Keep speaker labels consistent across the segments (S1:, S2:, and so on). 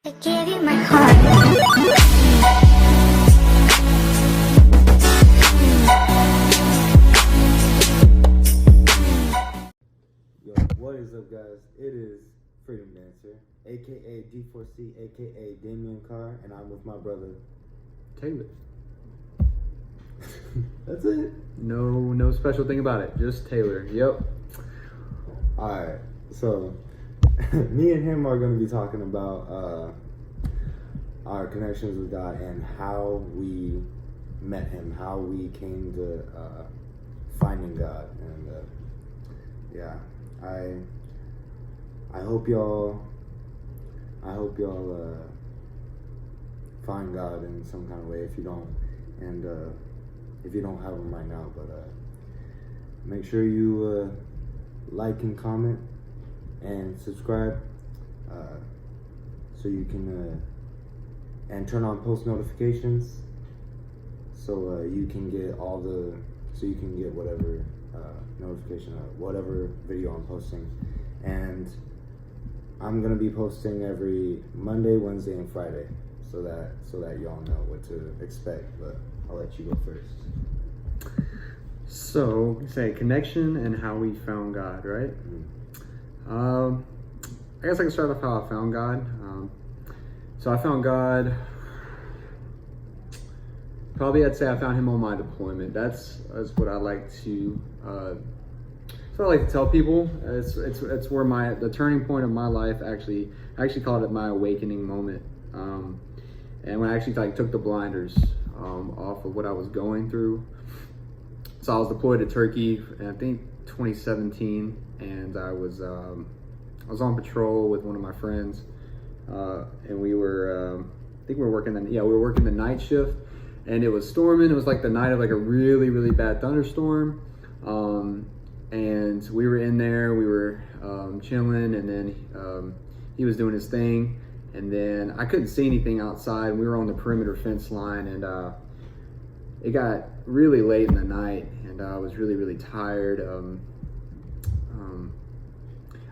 S1: I give you my heart.
S2: Yo, what is up, guys? It is Freedom Dancer, aka D4C, aka Damien Carr, and I'm with my brother
S3: Taylor.
S2: That's it.
S3: No special thing about it. Just Taylor. Yep.
S2: Alright, so me and him are going to be talking about our connections with God and how we met him, how we came to finding God. And yeah, I hope y'all find God in some kind of way if you don't, and if you don't have him right now. But make sure you like and comment and subscribe, so you can and turn on post notifications, so you can get whatever notification of whatever video I'm posting. And I'm gonna be posting every Monday, Wednesday, and Friday, so that y'all know what to expect. But I'll let you go first.
S3: So, say connection and how we found God, right?
S2: Mm-hmm.
S3: I guess I can start off how I found God. So I found God. Probably I'd say I found him on my deployment. That's what I like to. So I like to tell people. It's where the turning point of my life I actually called it my awakening moment. And when I actually took the blinders off of what I was going through. So I was deployed to Turkey in, I think, 2017, and I was on patrol with one of my friends, and we were I think we were working the night shift, and it was storming. It was like the night of like a really, really bad thunderstorm, and we were in there. We were chilling, and then he was doing his thing, and then I couldn't see anything outside. We were on the perimeter fence line, and it got really late in the night, and I was really, really tired. I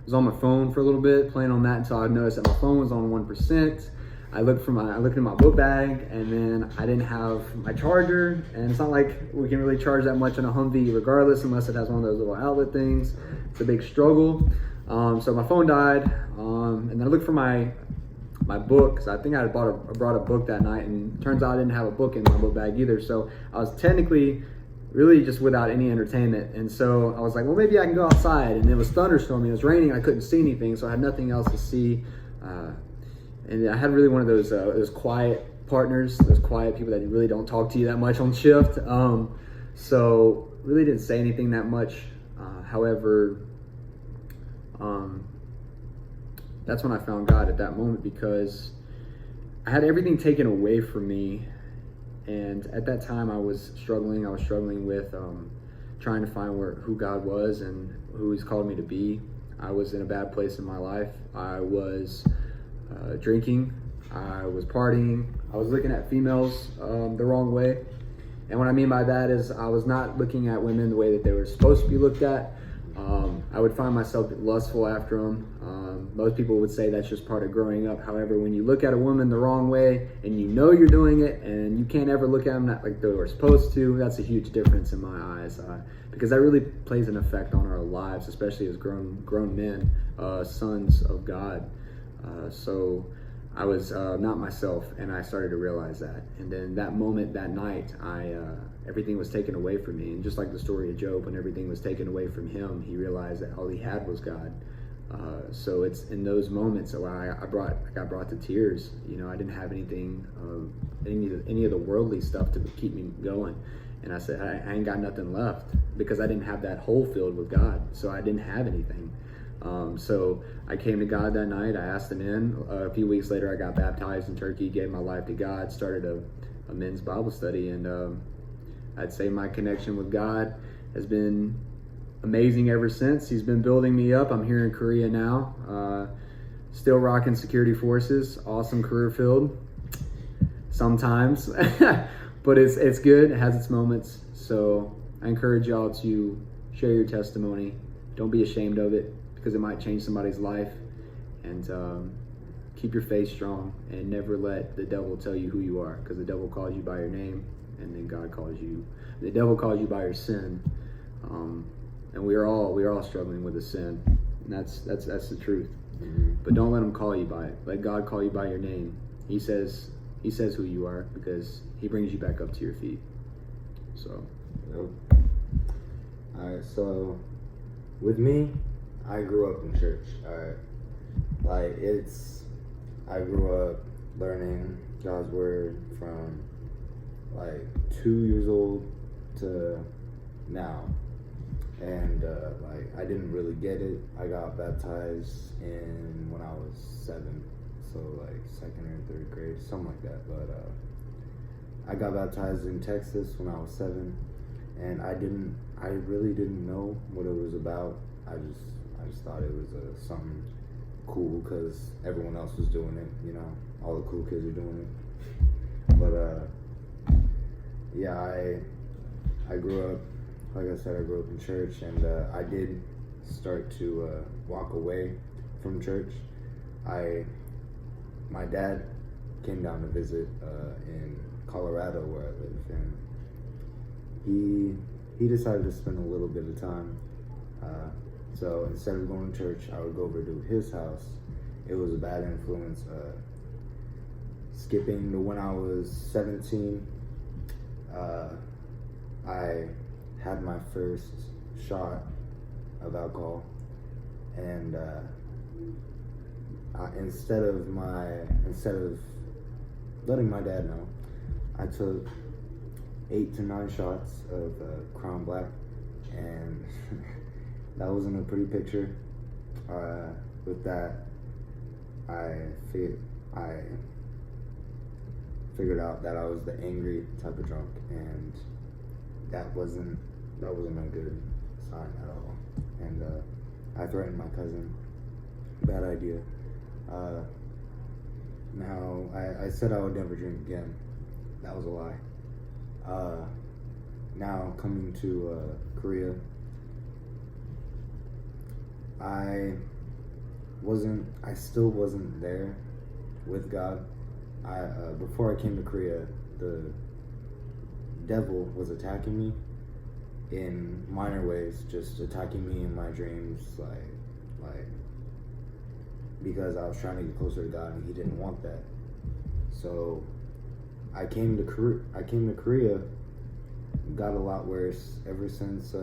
S3: was on my phone for a little bit, playing on that until I noticed that my phone was on 1%. I looked in my book bag, and then I didn't have my charger. And it's not like we can really charge that much on a Humvee, regardless, unless it has one of those little outlet things. It's a big struggle. So my phone died, and then I looked for my book, because I think I had brought a book that night, and it turns out I didn't have a book in my book bag either. So I was technically really just without any entertainment. And so I was like, well, maybe I can go outside. And it was thunderstorming, it was raining, I couldn't see anything, so I had nothing else to see. And I had really one of those quiet partners, those quiet people that really don't talk to you that much on shift. So really didn't say anything that much. However, that's when I found God at that moment, because I had everything taken away from me. And at that time I was struggling with trying to find who God was and who he's called me to be. I was in a bad place in my life. I was drinking, I was partying, I was looking at females the wrong way. And what I mean by that is I was not looking at women the way that they were supposed to be looked at. I would find myself lustful after them. Most people would say that's just part of growing up. However, when you look at a woman the wrong way and you know you're doing it and you can't ever look at them like they were supposed to, that's a huge difference in my eyes, because that really plays an effect on our lives, especially as grown men, sons of God. So I was not myself, and I started to realize that. And then that moment, that night, everything was taken away from me. And just like the story of Job, when everything was taken away from him, he realized that all he had was God. So it's in those moments that I got brought to tears. You know, I didn't have anything, any of the worldly stuff to keep me going. And I said, I ain't got nothing left, because I didn't have that hole filled with God. So I didn't have anything. So I came to God that night. I asked him in. A few weeks later, I got baptized in Turkey, gave my life to God, started a men's Bible study. And I'd say my connection with God has been amazing ever since. He's been building me up. I'm here in Korea now, still rocking security forces. Awesome career field sometimes, but it's good. It has its moments. So I encourage y'all to share your testimony. Don't be ashamed of it, because it might change somebody's life. And keep your faith strong and never let the devil tell you who you are, because the devil calls you by your name, and then the devil calls you by your sin. And we are all struggling with a sin, and that's the truth.
S2: Mm-hmm.
S3: But don't let him call you by it. Let God call you by your name. He says who you are, because he brings you back up to your feet. So.
S2: Yep. Alright, so with me, I grew up in church. Alright. I grew up learning God's word from 2 years old to now. And I didn't really get it. I got baptized when I was 7, so 2nd or 3rd grade, something like that. But I got baptized in Texas when I was 7, and I really didn't know what it was about. I just thought it was something cool because everyone else was doing it. All the cool kids are doing it. But yeah, I grew up. Like I said, I grew up in church, and I did start to walk away from church. My dad came down to visit in Colorado, where I live, and he decided to spend a little bit of time. So instead of going to church, I would go over to his house. It was a bad influence. Skipping to when I was 17, I had my first shot of alcohol, and instead of letting my dad know, I took 8 to 9 shots of Crown Black, and that wasn't a pretty picture. With that, I figured out that I was the angry type of drunk, and that wasn't a good sign at all. And I threatened my cousin. Bad idea. Now, I said I would never drink again. That was a lie. Now, coming to Korea, I still wasn't there with God. Before I came to Korea, the devil was attacking me in minor ways, just attacking me in my dreams, because I was trying to get closer to God, and he didn't want that. So I came to Korea, got a lot worse. Ever since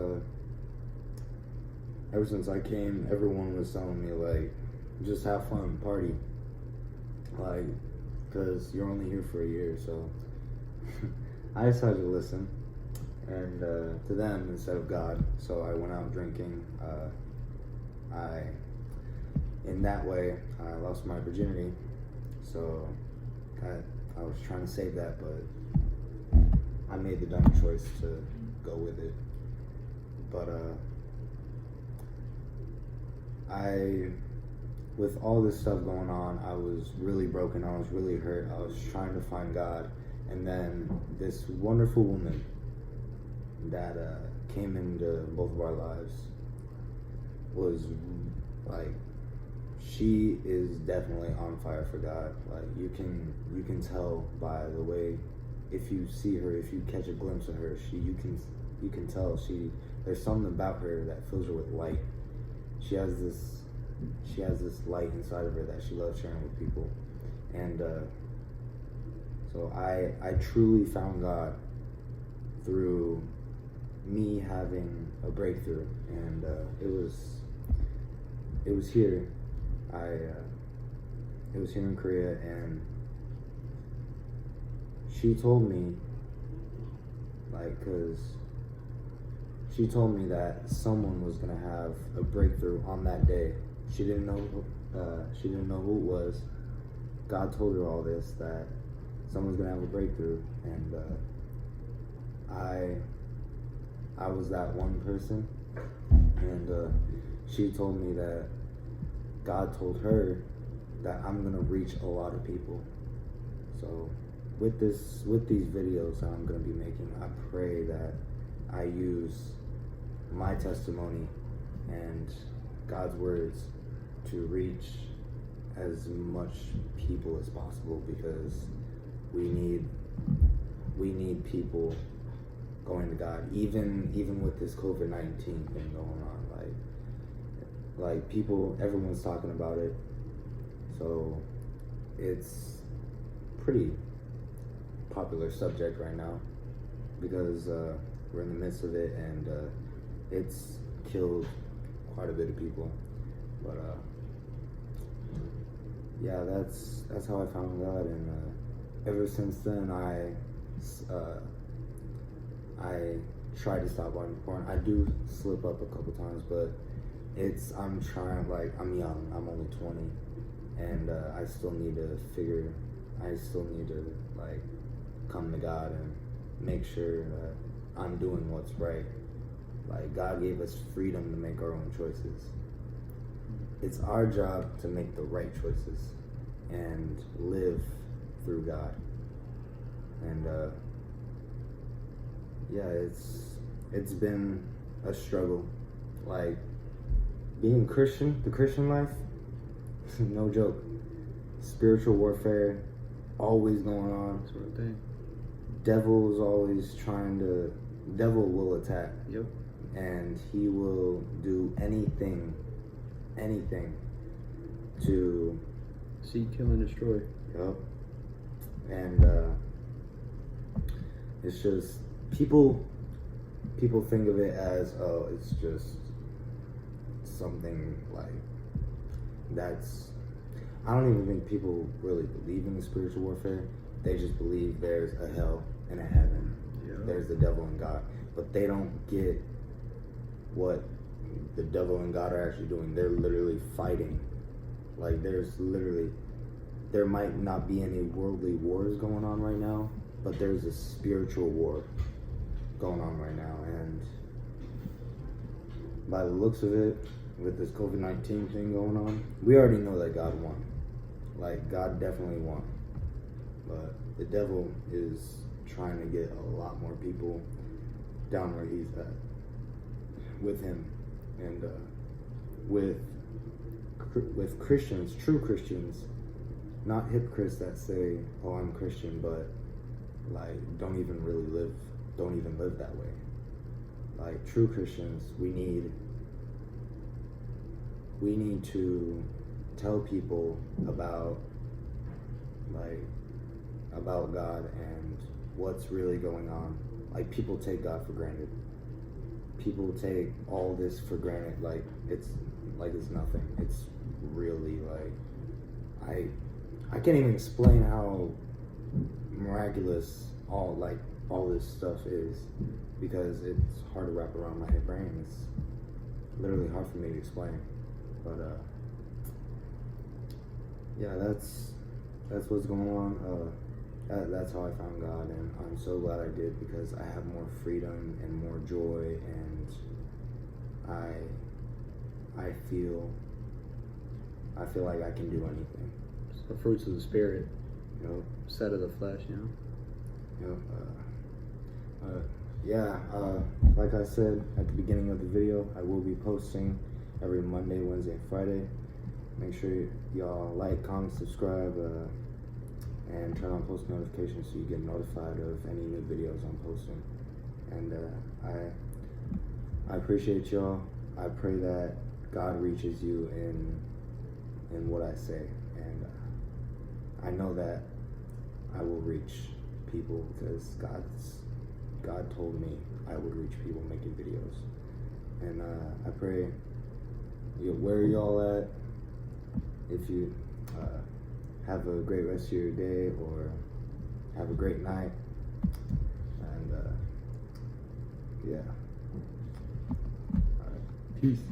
S2: I came, everyone was telling me just have fun, party, because you're only here for a year. So I decided to listen, and to them instead of God. So I went out drinking. In that way, I lost my virginity. So I was trying to save that, but I made the dumb choice to go with it. But with all this stuff going on, I was really broken. I was really hurt. I was trying to find God. And then this wonderful woman that came into both of our lives was she is definitely on fire for God. You can tell by the way, if you see her, if you catch a glimpse of her, you can tell there's something about her that fills her with light. She has this light inside of her that she loves sharing with people. And so I truly found God through me having a breakthrough, and it was here. It was here in Korea, and she told me, because she told me that someone was gonna have a breakthrough on that day. She didn't know who it was. God told her all this, that someone's gonna have a breakthrough, and I was that one person. And she told me that God told her that I'm gonna reach a lot of people. So with these videos that I'm gonna be making, I pray that I use my testimony and God's words to reach as much people as possible, because we need people going to God, even with this COVID-19 thing going on. Like people, everyone's talking about it, so it's pretty popular subject right now, because we're in the midst of it, and it's killed quite a bit of people. But yeah, that's how I found God, and ever since then I try to stop watching porn. I do slip up a couple times, but I'm trying. Like, I'm young, I'm only 20, and I still need to like come to God and make sure that I'm doing what's right. Like, God gave us freedom to make our own choices. It's our job to make the right choices and live through God. And yeah, it's been a struggle. Like, being Christian, the Christian life, no joke. Spiritual warfare always going on.
S3: Sort of thing.
S2: Devil will attack.
S3: Yep.
S2: And he will do anything to
S3: seek, kill, and destroy.
S2: Yep. And it's just people think of it as, oh, it's just something like that's. I don't even think people really believe in the spiritual warfare. They just believe there's a hell and a heaven.
S3: Yeah.
S2: There's the devil and God, but they don't get what the devil and God are actually doing. They're literally fighting. Like, there might not be any worldly wars going on right now, but there's a spiritual war going on right now. And by the looks of it, with this COVID-19 thing going on, we already know that God won. Like, God definitely won. But the devil is trying to get a lot more people down where he's at with him. And with Christians, true Christians, not hypocrites that say, oh, I'm Christian, but like don't even live that way. Like, true Christians, we need to tell people about God and what's really going on. Like, people take God for granted. People take all this for granted, like it's nothing. It's really like I can't even explain how miraculous all this stuff is, because it's hard to wrap around my brain. It's literally hard for me to explain. But yeah, that's what's going on. That's how I found God, and I'm so glad I did, because I have more freedom and more joy, and I feel like I can do anything.
S3: It's the fruits of the spirit,
S2: Yep.
S3: of the flesh,
S2: Yep. Yeah. Like I said at the beginning of the video, I will be posting every Monday, Wednesday, and Friday. Make sure y'all like, comment, subscribe, and turn on post notifications so you get notified of any new videos I'm posting. And I appreciate y'all. I pray that God reaches you in what I say, and I know that I will reach people, because God told me I would reach people making videos. And I pray where y'all at, if you have a great rest of your day, or have a great night, and yeah. All right.
S3: Peace.